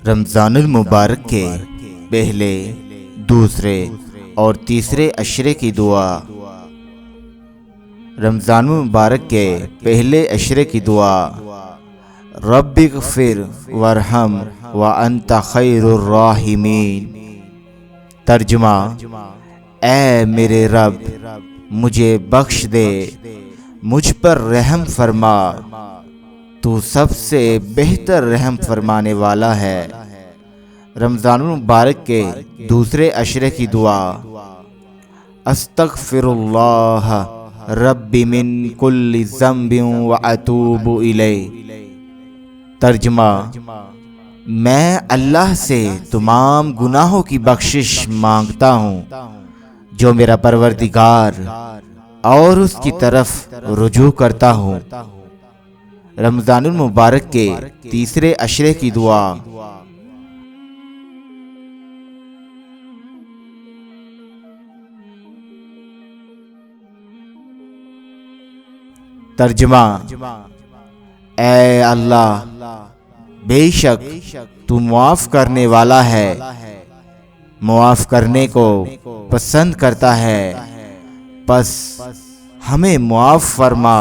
رمضان المبارک کے پہلے، دوسرے اور تیسرے عشرے کی دعا۔ رمضان المبارک کے پہلے عشرے کی دعا: رب اغفر وارحم وانت خیر الراحمین۔ ترجمہ: اے میرے رب، مجھے بخش دے، مجھ پر رحم فرما، تو سب سے بہتر رحم فرمانے والا ہے۔ رمضان المبارک کے دوسرے عشرے کی دعا: استغفر اللہ ربی من کل ذنب واتوب الیہ۔ ترجمہ: میں اللہ سے تمام گناہوں کی بخشش مانگتا ہوں جو میرا پروردگار، اور اس کی طرف رجوع کرتا ہوں۔ رمضان المبارک کے تیسرے عشرے کی دعا: ترجمہ: اے اللہ، بے شک تو معاف کرنے والا ہے، معاف کرنے کو پسند کرتا ہے، پس ہمیں معاف فرما۔